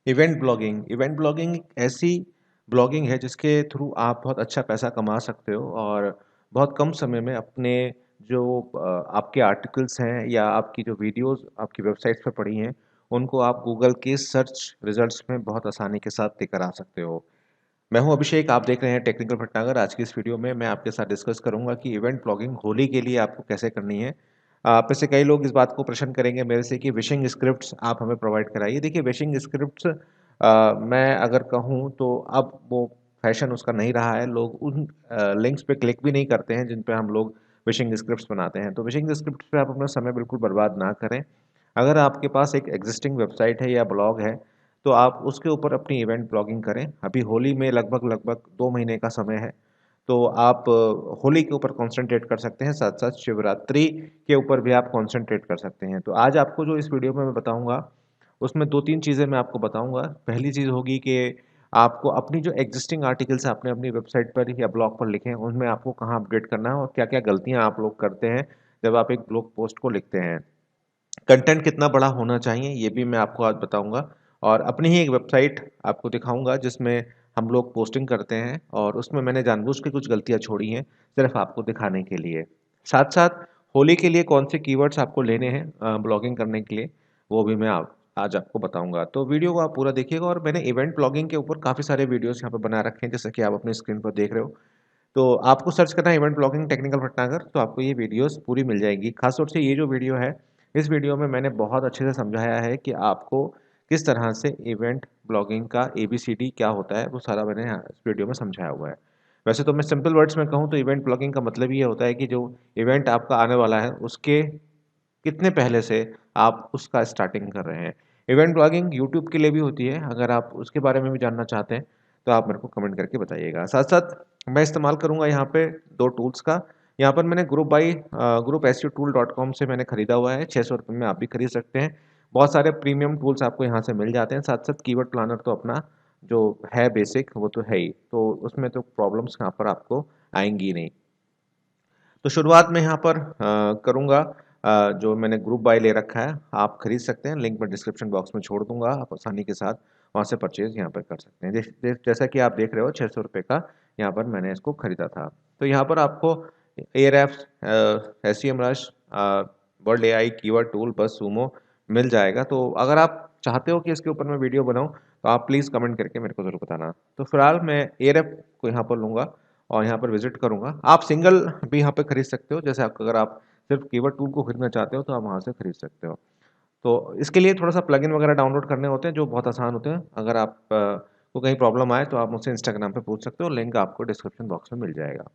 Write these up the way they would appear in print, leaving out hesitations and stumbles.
Event blogging ऐसी blogging है जिसके थ्रू आप बहुत अच्छा पैसा कमा सकते हो और बहुत कम समय में अपने जो आपके आर्टिकल्स हैं या आपकी जो वीडियोस आपकी वेबसाइट पर पड़ी हैं उनको आप गूगल के सर्च रिजल्ट्स में बहुत आसानी के साथ लेकर आ सकते हो। मैं हूं अभिषेक, आप देख रहे हैं टेक्निकल भटनागर। आज की इस वीडियो में मैं आपके साथ डिस्कस करूंगा कि इवेंट ब्लॉगिंग होली के लिए आपको कैसे करनी है। आप में से कई लोग इस बात को प्रश्न करेंगे मेरे से कि विशिंग स्क्रिप्ट्स आप हमें प्रोवाइड कराइए। देखिए, विशिंग स्क्रिप्ट्स मैं अगर कहूँ तो अब वो फैशन उसका नहीं रहा है। लोग उन लिंक्स पे क्लिक भी नहीं करते हैं जिन पे हम लोग विशिंग स्क्रिप्ट्स बनाते हैं। तो विशिंग स्क्रिप्ट्स पे आप अपना समय बिल्कुल बर्बाद ना करें। अगर आपके पास एक एग्जिस्टिंग वेबसाइट है या ब्लॉग है तो आप उसके ऊपर अपनी इवेंट ब्लॉगिंग करें। अभी होली में लगभग 2 महीने का समय है, तो आप होली के ऊपर कॉन्सेंट्रेट कर सकते हैं, साथ-साथ शिवरात्रि के ऊपर भी आप कॉन्सेंट्रेट कर सकते हैं। तो आज आपको जो इस वीडियो में मैं बताऊँगा, उसमें 2-3 चीज़ें मैं आपको बताऊँगा। पहली चीज़ होगी कि आपको अपनी जो एक्जिस्टिंग आर्टिकल्स आपने अपनी वेबसाइट पर या ब्लॉग पर लिखे हैं, उनमें आपको कहाँ अपडेट करना है और क्या-क्या गलतियाँ आप लोग करते हैं, जब आप एक ब्लॉग पोस्ट को लिखते हैं। कंटेंट कितना बड़ा होना चाहिए ये भी मैं आपको आज बताऊँगा और अपनी ही एक वेबसाइट आपको दिखाऊँगा जिसमें हम लोग पोस्टिंग करते हैं और उसमें मैंने जानबूझ के कुछ गलतियाँ छोड़ी हैं, सिर्फ़ आपको दिखाने के लिए। साथ-साथ होली के लिए कौन से कीवर्ड्स आपको लेने हैं ब्लॉगिंग करने के लिए, वो भी मैं आप आज आपको बताऊँगा। तो वीडियो को आप पूरा देखिएगा और मैंने इवेंट ब्लॉगिंग के ऊपर काफ़ी सारे वीडियोज़ यहाँ पे बना रखे हैं, जैसा कि आप अपनी स्क्रीन पर देख रहे हो। तो आपको सर्च करना है इवेंट ब्लॉगिंग टेक्निकल भटनागर, तो आपको ये वीडियोस पूरी मिल जाएगी। खास तौर से ये जो वीडियो है, इस वीडियो में मैंने बहुत अच्छे से समझाया है कि आपको किस तरह से इवेंट ब्लॉगिंग का एबीसीडी क्या होता है, वो सारा मैंने यहाँ इस वीडियो में समझाया हुआ है। वैसे तो मैं सिंपल वर्ड्स में कहूँ तो इवेंट ब्लॉगिंग का मतलब ये होता है कि जो इवेंट आपका आने वाला है, उसके कितने पहले से आप उसका स्टार्टिंग कर रहे हैं। इवेंट ब्लॉगिंग यूट्यूब के लिए भी होती है, अगर आप उसके बारे में भी जानना चाहते हैं, तो आप मेरे को कमेंट करके बताइएगा। साथ-साथ मैं इस्तेमाल करूँगा यहाँ पे 2 टूल्स का। यहाँ पर मैंने ग्रुप SEOtool.com से मैंने खरीदा हुआ है, ₹600 में आप भी खरीद सकते हैं। बहुत सारे प्रीमियम टूल्स आपको यहाँ से मिल जाते हैं, साथ-साथ कीवर्ड प्लानर तो अपना जो है बेसिक, वो तो है ही, तो उसमें तो प्रॉब्लम्स यहाँ पर आपको आएँगी नहीं। तो शुरुआत में यहाँ पर करूँगा। जो मैंने ग्रुप बाय ले रखा है, आप खरीद सकते हैं, लिंक मैं डिस्क्रिप्शन बॉक्स में छोड़ दूँगा, आप आसानी के साथ वहाँ से परचेज़ यहाँ पर कर सकते हैं। जैसा कि आप देख रहे हो ₹600 का यहाँ पर मैंने इसको खरीदा था। तो यहाँ पर आपको एयरएप्स, SEMrush, world AI, keyword tool, बस सूमो मिल जाएगा। तो अगर आप चाहते हो कि इसके ऊपर मैं वीडियो बनाऊँ, तो आप प्लीज़ कमेंट करके मेरे को ज़रूर बताना। तो फिलहाल मैं एयरएप को यहाँ पर लूँगा और यहाँ पर विज़िट करूँगा। आप सिंगल भी यहाँ पे खरीद सकते हो, जैसे आप अगर आप सिर्फ़ कीवर्ड टूल को खरीदना चाहते हो, तो आप वहाँ से खरीद सकते हो। तो इसके लिए थोड़ा-सा प्लगइन वगैरह डाउनलोड करने होते हैं, जो बहुत आसान होते हैं। अगर आप को कहीं प्रॉब्लम आए, तो आप मुझसे इंस्टाग्राम पे पूछ सकते हो, लिंक आपको डिस्क्रिप्शन बॉक्स में मिल जाएगा।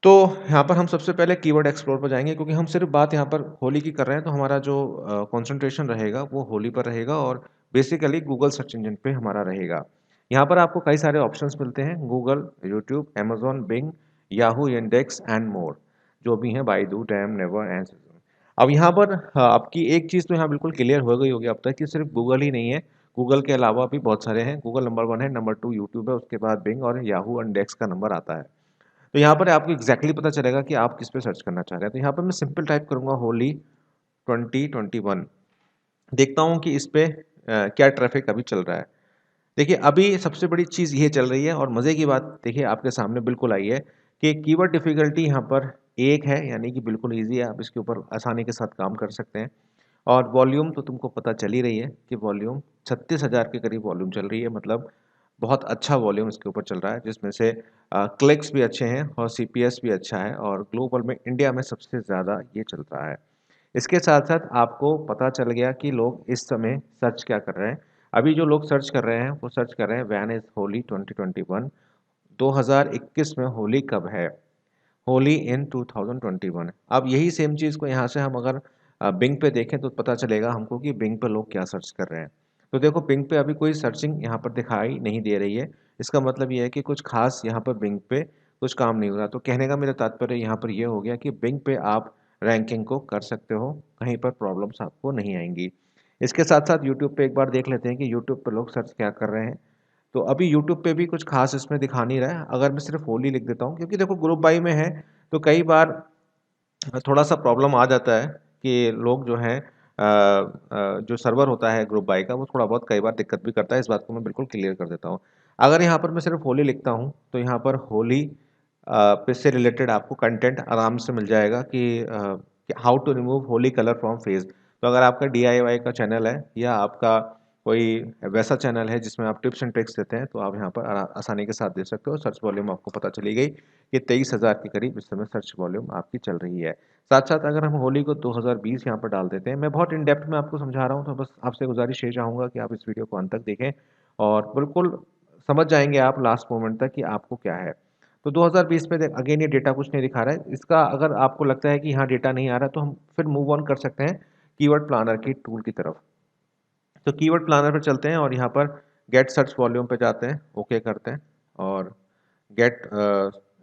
तो यहाँ पर हम सबसे पहले कीवर्ड एक्सप्लोर पर जाएँगे, क्योंकि हम सिर्फ़ बात यहाँ पर होली की कर रहे हैं, तो हमारा जो कंसंट्रेशन रहेगा, वो होली पर रहेगा और बेसिकली गूगल सर्च इंजन पे हमारा रहेगा। यहाँ पर आपको कई सारे ऑप्शंस मिलते हैं, Google, YouTube, Amazon, Bing, Yahoo, index and more, जो भी हैं, बायडू, डैम, नेवर एंड अब यहाँ पर आपकी एक चीज़ तो यहाँ बिल्कुल क्लियर हो गई होगी अब तक कि सिर्फ़ गूगल ही नहीं है, गूगल के अलावा भी बहुत सारे हैं। गूगल नंबर 1 है, नंबर 2 यूट्यूब है, उसके बाद बिंग और याहू, इंडेक्स का नंबर आता है। तो यहाँ पर आपको एग्ज़ैक्टली पता चलेगा कि आप किस पे सर्च करना चाह रहे हैं। तो यहाँ पर मैं सिंपल टाइप करूँगा होली 2021, देखता हूँ कि इस पे क्या ट्रैफ़िक अभी चल रहा है। देखिए, अभी सबसे बड़ी चीज़ ये चल रही है और मज़े की बात देखिए आपके सामने बिल्कुल आई है कि कीवर्ड डिफ़िकल्टी यहाँ पर 1 है, यानी कि बिल्कुल ईज़ी है, आप इसके ऊपर आसानी के साथ काम कर सकते हैं। और वॉल्यूम तो तुमको पता चल ही रही है कि वॉल्यूम 36,000 के करीब वॉल्यूम चल रही है, मतलब बहुत अच्छा वॉल्यूम इसके ऊपर चल रहा है, जिसमें से क्लिक्स भी अच्छे हैं और सीपीएस भी अच्छा है और ग्लोबल में इंडिया में सबसे ज़्यादा ये चल रहा है। इसके साथ-साथ आपको पता चल गया कि लोग इस समय सर्च क्या कर रहे हैं। अभी जो लोग सर्च कर रहे हैं, वो सर्च कर रहे हैं व्हेन इज़ होली 2021, 2021 में होली कब है? होली इन 2021। अब यही सेम चीज़ को यहाँ से हम अगर बिंग पे देखें तो पता चलेगा हमको कि बिंग पे लोग क्या सर्च कर रहे हैं। तो देखो, बिंग पे अभी कोई सर्चिंग यहाँ पर दिखाई नहीं दे रही है। इसका मतलब ये है कि कुछ ख़ास यहाँ पर बिंग पे कुछ काम नहीं हो रहा। तो कहने का मेरा तात्पर्य यहाँ पर ये हो गया कि बिंग पे आप रैंकिंग को कर सकते हो, कहीं पर प्रॉब्लम्स आपको नहीं आएँगी। इसके साथ-साथ यूट्यूब पे एक बार देख लेते हैं कि यूट्यूब पे लोग सर्च क्या कर रहे हैं। तो अभी यूट्यूब पे भी कुछ ख़ास इसमें दिखा नहीं रहा है। अगर मैं सिर्फ़ होली लिख देता हूँ, क्योंकि देखो ग्रुप बाय में है, तो कई बार थोड़ा-सा प्रॉब्लम आ जाता है कि लोग जो हैं जो सर्वर होता है ग्रुप बाय का वो थोड़ा बहुत कई बार दिक्कत भी करता है, इस बात को मैं बिल्कुल क्लियर कर देता हूँ। अगर यहाँ पर मैं सिर्फ होली लिखता हूँ तो यहाँ पर होली पे से रिलेटेड आपको कंटेंट आराम से मिल जाएगा कि how to remove Holi colour from face. तो अगर आपका DIY का चैनल है या आपका कोई वैसा चैनल है जिसमें आप टिप्स एंड ट्रिक्स देते हैं तो आप यहाँ पर आसानी के साथ दे सकते हो। सर्च वॉल्यूम आपको पता चली गई कि 23,000 के करीब इस समय सर्च वॉल्यूम आपकी चल रही है। साथ साथ अगर हम होली को 2020 यहाँ पर डाल देते हैं, मैं बहुत इन डेप्थ में आपको समझा रहा हूँ तो बस आपसे गुजारिश ये चाहूँगा कि आप इस वीडियो को अंत तक देखें और बिल्कुल समझ जाएंगे आप लास्ट मोमेंट तक कि आपको क्या है। तो 2020 में अगेन ये डेटा कुछ नहीं दिखा रहा है, इसका अगर आपको लगता है कि यहाँ डेटा नहीं आ रहा तो हम फिर मूव ऑन कर सकते हैं कीवर्ड प्लानर की टूल की तरफ। तो कीवर्ड प्लानर पर चलते हैं और यहाँ पर गेट सर्च वॉल्यूम पे जाते हैं, ओके करते हैं और गेट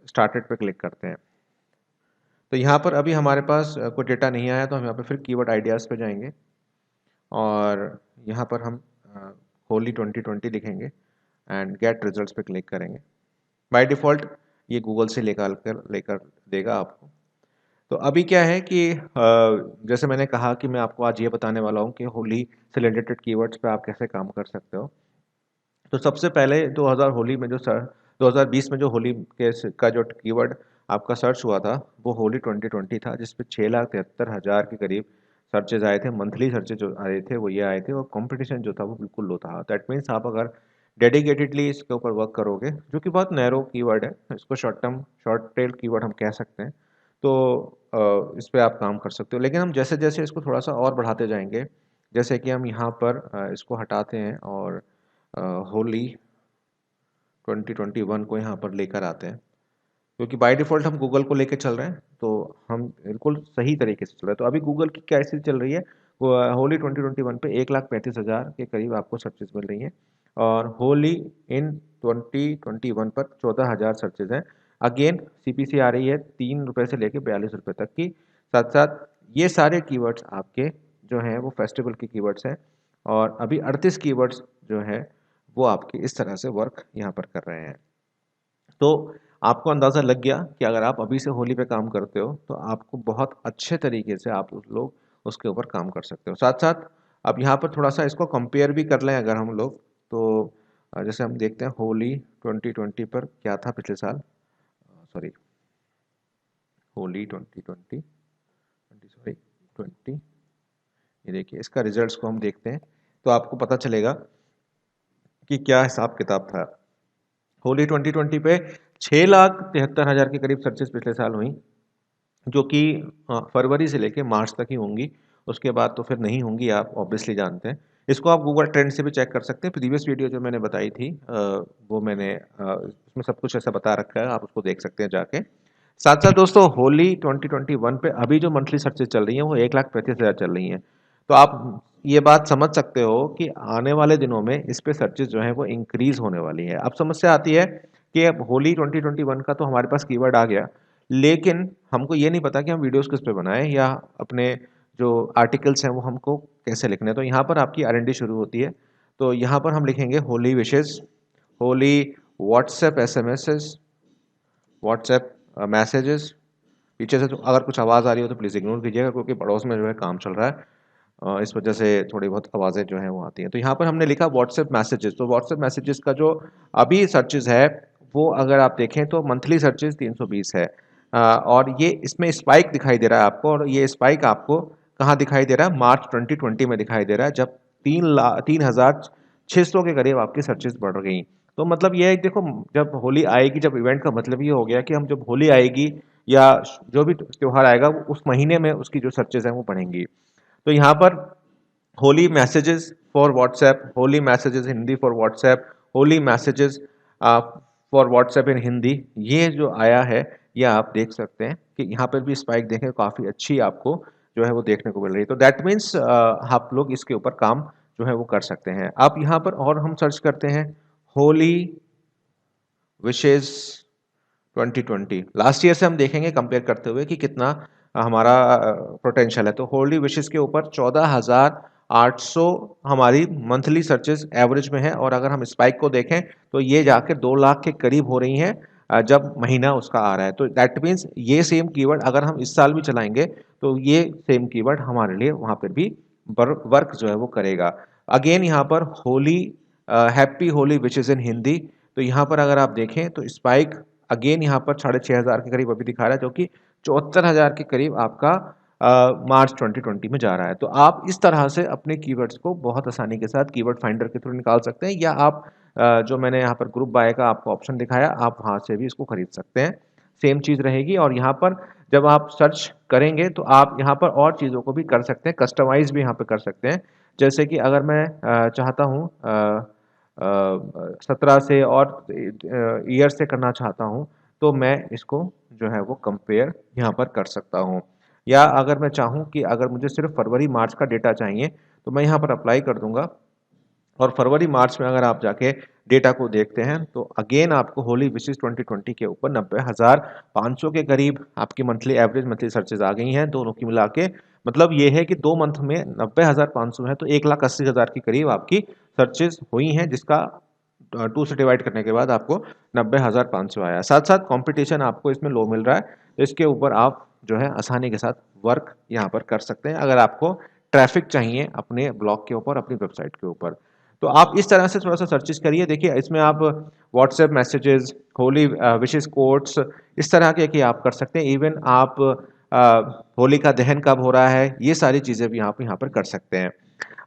स्टार्टेड पे क्लिक करते हैं। तो यहाँ पर अभी हमारे पास कोई डेटा नहीं आया तो हम यहाँ पे फिर कीवर्ड आइडियाज़ पे जाएंगे और यहाँ पर हम होली 2020 लिखेंगे एंड गेट रिजल्ट्स पे क्लिक करेंगे। बाय डिफ़ॉल्ट ये गूगल से लेकर देगा आपको। तो अभी क्या है कि जैसे मैंने कहा कि मैं आपको आज ये बताने वाला हूँ कि होली से रिलेटेड कीवर्ड्स पे आप कैसे काम कर सकते हो। तो सबसे पहले 2000 होली में जो 2020 में जो होली का जो कीवर्ड आपका सर्च हुआ था वो होली 2020 था, जिसपे 6,73,000 के करीब सर्चेज आए थे। मंथली सर्चेज जो आए थे वो ये आए थे और कंपटीशन जो था वो बिल्कुल लो था। दैट मीन्स आप अगर डेडिकेटेडली इसके ऊपर वर्क करोगे, जो कि बहुत नैरो कीवर्ड है, इसको शॉर्ट टेल कीवर्ड हम कह सकते हैं, तो इस पर आप काम कर सकते हो। लेकिन हम जैसे जैसे इसको थोड़ा सा और बढ़ाते जाएंगे, जैसे कि हम यहाँ पर इसको हटाते हैं और होली 2021 को यहाँ पर लेकर आते हैं, क्योंकि बाय डिफ़ॉल्ट हम गूगल को लेकर चल रहे हैं तो हम बिल्कुल सही तरीके से चल रहे हैं। तो अभी गूगल की क्या स्थिति चल रही है, होली 2021 पे 1,35,000 के करीब आपको सर्चेज मिल रही हैं और होली इन 2021 पर 14,000 सर्चेज हैं। अगेन CPC आ रही है 3 रुपये से लेकर 42 रुपये तक की। साथ साथ ये सारे कीवर्ड्स आपके जो हैं वो फेस्टिवल के कीवर्ड्स हैं और अभी 38 कीवर्ड्स जो हैं वो आपके इस तरह से वर्क यहाँ पर कर रहे हैं। तो आपको अंदाज़ा लग गया कि अगर आप अभी से होली पे काम करते हो तो आपको बहुत अच्छे तरीके से आप लोग उसके ऊपर काम कर सकते हो। साथ साथ अब यहाँ पर थोड़ा सा इसको कंपेयर भी कर लें अगर हम लोग, तो जैसे हम देखते हैं होली 2020 पर क्या था पिछले साल, सॉरी होली 2020 सॉरी 20, ये देखिए इसका रिजल्ट्स को हम देखते हैं तो आपको पता चलेगा कि क्या हिसाब किताब था। होली 2020 पे 6,73,000 के करीब सर्चेस पिछले साल हुई, जो कि फरवरी से लेके मार्च तक ही होंगी, उसके बाद तो फिर नहीं होंगी, आप ऑब्वियसली जानते हैं। इसको आप गूगल ट्रेंड से भी चेक कर सकते हैं। प्रीवियस वीडियो जो मैंने बताई थी वो मैंने उसमें सब कुछ ऐसा बता रखा है, आप उसको देख सकते हैं जाके। साथ साथ दोस्तों होली 2021 पे अभी जो मंथली सर्चेज चल रही हैं वो 1,35,000 चल रही हैं। तो आप ये बात समझ सकते हो कि आने वाले दिनों में इस पे सर्चेज जो है वो इंक्रीज होने वाली है। अब समस्या आती है कि अब होली 2021 का तो हमारे पास कीवर्ड आ गया, लेकिन हमको ये नहीं पता कि हम वीडियोस किस पे बनाएं या अपने जो आर्टिकल्स हैं वो हमको कैसे लिखने हैं। तो यहाँ पर आपकी R&D शुरू होती है। तो यहाँ पर हम लिखेंगे Holi wishes, Holi WhatsApp SMSes, WhatsApp messages. पीछे से तो अगर कुछ आवाज़ आ रही हो तो प्लीज़ इग्नोर कीजिएगा, क्योंकि पड़ोस में जो है काम चल रहा है, इस वजह से थोड़ी बहुत आवाज़ें जो हैं वो आती हैं। तो यहाँ पर हमने लिखा व्हाट्सएप मैसेजेस। तो व्हाट्सएप मैसेजेस का जो अभी सर्चेज है वो अगर आप देखें तो मंथली सर्चेज 320 है, और ये इसमें स्पाइक दिखाई दे रहा है आपको, और ये स्पाइक आपको कहाँ दिखाई दे रहा है, मार्च 2020 में दिखाई दे रहा है, जब 3,600 के करीब आपकी सर्चेज बढ़ गई। तो मतलब ये है कि देखो, जब होली आएगी, जब इवेंट का मतलब ये हो गया कि हम जब होली आएगी या जो भी त्योहार आएगा उस महीने में उसकी जो सर्चेज हैं वो बढ़ेंगी। तो यहाँ पर Holi messages for WhatsApp, Holi messages Hindi for WhatsApp, Holi messages for WhatsApp in Hindi, ये जो आया है ये आप देख सकते हैं कि यहाँ पर भी स्पाइक देखें काफ़ी अच्छी आपको जो है वो देखने को मिल रही है। तो दैट मीन्स आप लोग इसके ऊपर काम जो है वो कर सकते हैं। आप यहाँ पर और हम सर्च करते हैं होली विशेष 2020, लास्ट ईयर से हम देखेंगे कंपेयर करते हुए कि कितना हमारा पोटेंशियल है। तो होली विशेष के ऊपर 14,800 हमारी मंथली सर्चेज एवरेज में है, और अगर हम स्पाइक को देखें तो ये जाके 2 लाख के करीब हो रही हैं जब महीना उसका आ रहा है। तो दैट मीन्स ये सेम कीवर्ड अगर हम इस साल भी चलाएंगे तो ये सेम कीवर्ड हमारे लिए वहाँ पर भी वर्क जो है वो करेगा। अगेन यहाँ पर होली, हैप्पी होली विशेस इन हिंदी, तो यहाँ पर अगर आप देखें तो स्पाइक अगेन यहाँ पर 6,500 के करीब अभी दिखा रहा है, जो कि 74,000 के करीब आपका मार्च 2020 में जा रहा है। तो आप इस तरह से अपने कीवर्ड्स को बहुत आसानी के साथ कीवर्ड फाइंडर के थ्रू निकाल सकते हैं, या आप जो मैंने यहाँ पर ग्रुप बाय का आपको ऑप्शन दिखाया, आप वहाँ से भी इसको खरीद सकते हैं। सेम चीज़ रहेगी। और यहाँ पर जब आप सर्च करेंगे तो आप यहाँ पर और चीज़ों को भी कर सकते हैं, कस्टमाइज़ भी यहाँ पे कर सकते हैं। जैसे कि अगर मैं चाहता हूँ 17 से और ईयर से करना चाहता हूँ, तो मैं इसको जो है वो कंपेयर यहाँ पर कर सकता हूँ। या अगर मैं चाहूँ कि अगर मुझे सिर्फ फरवरी मार्च का डेटा चाहिए, तो मैं यहाँ पर अप्लाई कर दूंगा, और फरवरी मार्च में अगर आप जाके डेटा को देखते हैं तो अगेन आपको होली विशेष 2020 के ऊपर 90,500 के करीब आपकी मंथली एवरेज मंथली सर्चेज आ गई हैं दोनों की मिला के। मतलब ये है कि 2 मंथ में 90,500 है, तो 1,80,000 के करीब आपकी सर्चेज हुई हैं, जिसका 2 से डिवाइड करने के बाद आपको 90,500 आया। साथ साथ कंपटीशन आपको इसमें लो मिल रहा है, तो इसके ऊपर आप जो है आसानी के साथ वर्क यहाँ पर कर सकते हैं, अगर आपको ट्रैफिक चाहिए अपने ब्लॉग के ऊपर, अपनी वेबसाइट के ऊपर। तो आप इस तरह से थोड़ा सा सर्चेस करिए। देखिए इसमें आप WhatsApp messages, Holi wishes quotes, इस तरह के कि आप कर सकते हैं। इवन आप होली का दहन कब हो रहा है, ये सारी चीज़ें भी आप यहाँ पर कर सकते हैं।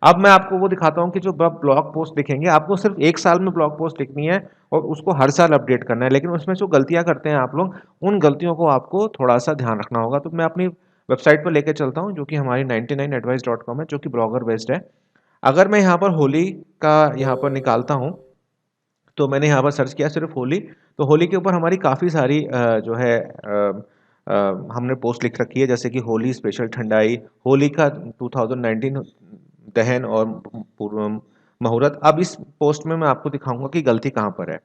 अब मैं आपको वो दिखाता हूँ कि जो ब्लॉग पोस्ट लिखेंगे, आपको सिर्फ 1 साल में ब्लॉग पोस्ट लिखनी है और उसको हर साल अपडेट करना है, लेकिन उसमें जो गलतियाँ करते हैं आप लोग, उन गलतियों को आपको थोड़ा सा ध्यान रखना होगा। तो मैं अपनी वेबसाइट पर लेकर चलता हूँ, जो कि हमारी 99advice.com है, जो कि ब्लॉगर बेस्ड है। अगर मैं यहाँ पर होली का यहाँ पर निकालता हूँ, तो मैंने यहाँ पर सर्च किया सिर्फ होली, तो होली के ऊपर हमारी काफ़ी सारी जो है हमने पोस्ट लिख रखी है, जैसे कि होली स्पेशल ठंडाई, होली का 2019 दहन और पूर्व मुहूर्त। अब इस पोस्ट में मैं आपको दिखाऊंगा कि गलती कहाँ पर है।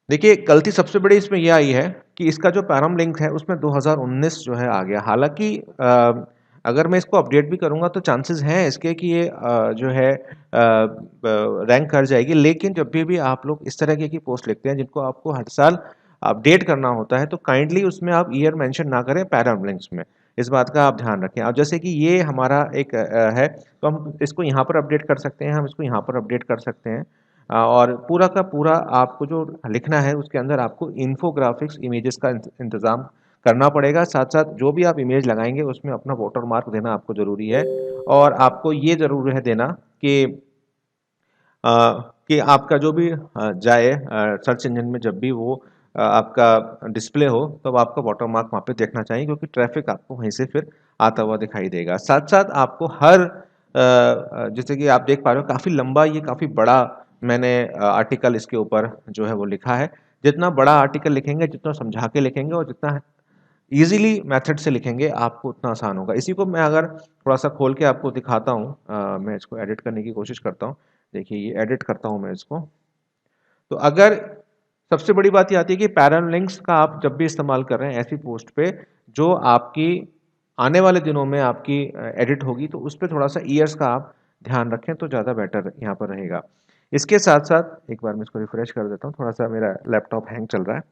देखिए गलती सबसे बड़ी इसमें यह आई है कि इसका जो पैरम लिंक है उसमें 2019 जो है आ गया। हालांकि अगर मैं इसको अपडेट भी करूंगा तो चांसेस हैं इसके कि ये जो है रैंक कर जाएगी, लेकिन जब भी आप लोग इस तरह की पोस्ट लिखते हैं जिनको आपको हर साल अपडेट करना होता है, तो काइंडली उसमें आप ईयर मेंशन ना करें पैरम लिंक्स में। इस बात का आप ध्यान रखें। अब जैसे कि ये हमारा एक है, तो हम इसको यहाँ पर अपडेट कर सकते हैं, हम इसको यहाँ पर अपडेट कर सकते हैं। और पूरा का पूरा आपको जो लिखना है उसके अंदर आपको इन्फोग्राफिक्स इमेजेस का इंतज़ाम करना पड़ेगा। साथ साथ जो भी आप इमेज लगाएंगे उसमें अपना वाटर मार्क देना आपको ज़रूरी है। और आपको ये ज़रूर है देना कि अ, कि आपका जो भी जाए सर्च इंजन में, जब भी वो आपका डिस्प्ले हो, तब आपका वाटर मार्क वहाँ पे देखना चाहिए, क्योंकि ट्रैफिक आपको वहीं से फिर आता हुआ दिखाई देगा। साथ साथ आपको हर जैसे कि आप देख पा रहे हो काफ़ी लंबा, ये काफ़ी बड़ा मैंने आर्टिकल इसके ऊपर जो है वो लिखा है। जितना बड़ा आर्टिकल लिखेंगे, जितना समझा के लिखेंगे और जितना ईज़िली मेथड से लिखेंगे, आपको उतना आसान होगा। इसी को मैं अगर थोड़ा-सा खोल के आपको दिखाता हूँ, मैं इसको एडिट करने की कोशिश करता हूँ। देखिए ये एडिट करता हूँ मैं इसको। तो अगर सबसे बड़ी बात ये आती है कि पैरल लिंक्स का आप जब भी इस्तेमाल कर रहे हैं ऐसी पोस्ट पे जो आपकी आने वाले दिनों में आपकी एडिट होगी, तो उस पे थोड़ा-सा ईयर्स का आप ध्यान रखें तो ज़्यादा बेटर यहाँ पर रहेगा। इसके साथ-साथ एक बार मैं इसको रिफ्रेश कर देता हूँ, थोड़ा-सा मेरा लैपटॉप हैंग चल रहा है।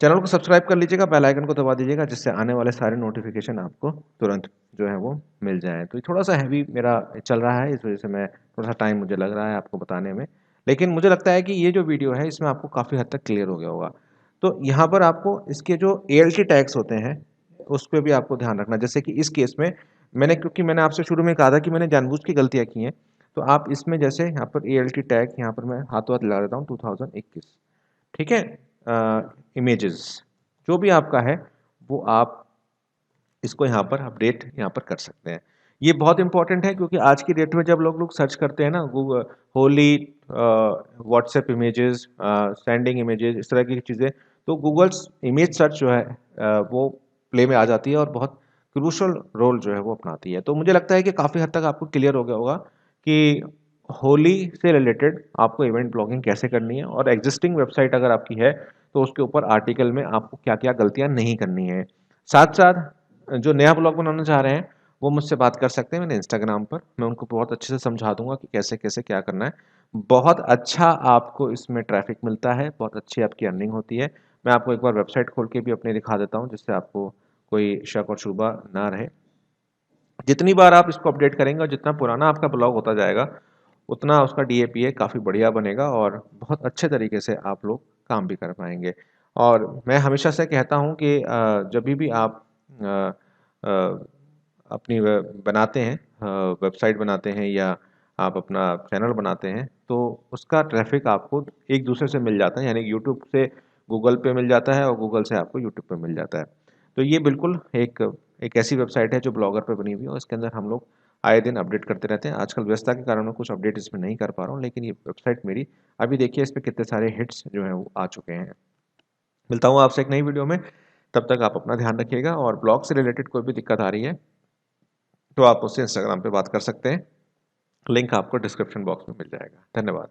चैनल को सब्सक्राइब कर लीजिएगा, बेल आइकन को दबा दीजिएगा, जिससे आने वाले सारे नोटिफिकेशन आपको तुरंत जो है वो मिल जाएँ। तो ये थोड़ा-सा हैवी मेरा चल रहा है, इस वजह से मैं थोड़ा-सा टाइम मुझे लग रहा है आपको बताने में। लेकिन मुझे लगता है कि ये जो वीडियो है इसमें आपको काफ़ी हद तक क्लियर हो गया होगा। तो यहाँ पर आपको इसके जो एएलटी टैग्स होते हैं, उस पे भी आपको ध्यान रखना है। जैसे कि इस केस में क्योंकि मैंने आपसे शुरू में कहा था कि मैंने जानबूझ के गलतियाँ की हैं, तो आप इसमें जैसे यहाँ पर एएलटी टैग यहाँ पर मैं हाथों-हाथ लगा देता हूँ 2021, ठीक है? इमेजेस जो भी आपका है वो आप इसको यहाँ पर अपडेट यहाँ पर कर सकते हैं। ये बहुत इंपॉर्टेंट है, क्योंकि आज की डेट में जब लोग सर्च करते हैं ना, Google Holi WhatsApp images, standing images, इस तरह की चीज़ें, तो गूगल्स इमेज सर्च जो है वो प्ले में आ जाती है और बहुत क्रूशल रोल जो है वो अपनाती है। तो मुझे लगता है कि काफ़ी हद तक आपको क्लियर हो गया होगा कि होली से रिलेटेड आपको इवेंट ब्लॉगिंग कैसे करनी है, और एग्जिस्टिंग वेबसाइट अगर आपकी है तो उसके ऊपर आर्टिकल में आपको क्या-क्या गलतियाँ नहीं करनी है। साथ-साथ जो नया ब्लॉग बनाना चाह रहे हैं वो मुझसे बात कर सकते हैं मेरे इंस्टाग्राम पर, मैं उनको बहुत अच्छे से समझा दूंगा कि कैसे-कैसे क्या करना है। बहुत अच्छा आपको इसमें ट्रैफिक मिलता है, बहुत अच्छी आपकी अर्निंग होती है। मैं आपको एक बार वेबसाइट खोल के भी अपनी दिखा देता हूँ, जिससे आपको कोई शक और शुबा ना रहे। जितनी बार आप इसको अपडेट करेंगे और जितना पुराना आपका ब्लॉग होता जाएगा, उतना उसका डीएपीए काफ़ी बढ़िया बनेगा और बहुत अच्छे तरीके से आप लोग काम भी कर पाएँगे। और मैं हमेशा से कहता हूँ कि जभी भी आप अ अ, अपनी बनाते हैं, वेबसाइट बनाते हैं या आप अपना चैनल बनाते हैं, तो उसका ट्रैफ़िक आपको एक दूसरे से मिल जाता है, यानी यूट्यूब से गूगल पे मिल जाता है और गूगल से आपको यूट्यूब पे मिल जाता है। तो ये बिल्कुल एक एक ऐसी वेबसाइट है जो ब्लॉगर पे बनी हुई है और इसके अंदर हम लोग आए दिन अपडेट करते रहते हैं। आजकल व्यस्तता के कारण मैं कुछ अपडेट इसमें नहीं कर पा रहा हूँ, लेकिन ये वेबसाइट मेरी अभी देखिए इस पे कितने सारे हिट्स जो हैं वो आ चुके हैं। मिलता हूँ आपसे एक नई वीडियो में, तब तक आप अपना ध्यान रखिएगा और ब्लॉग से रिलेटेड कोई भी दिक्कत आ रही है, तो आप मुझसे इंस्टाग्राम पे बात कर सकते हैं। लिंक आपको डिस्क्रिप्शन बॉक्स में मिल जाएगा। धन्यवाद।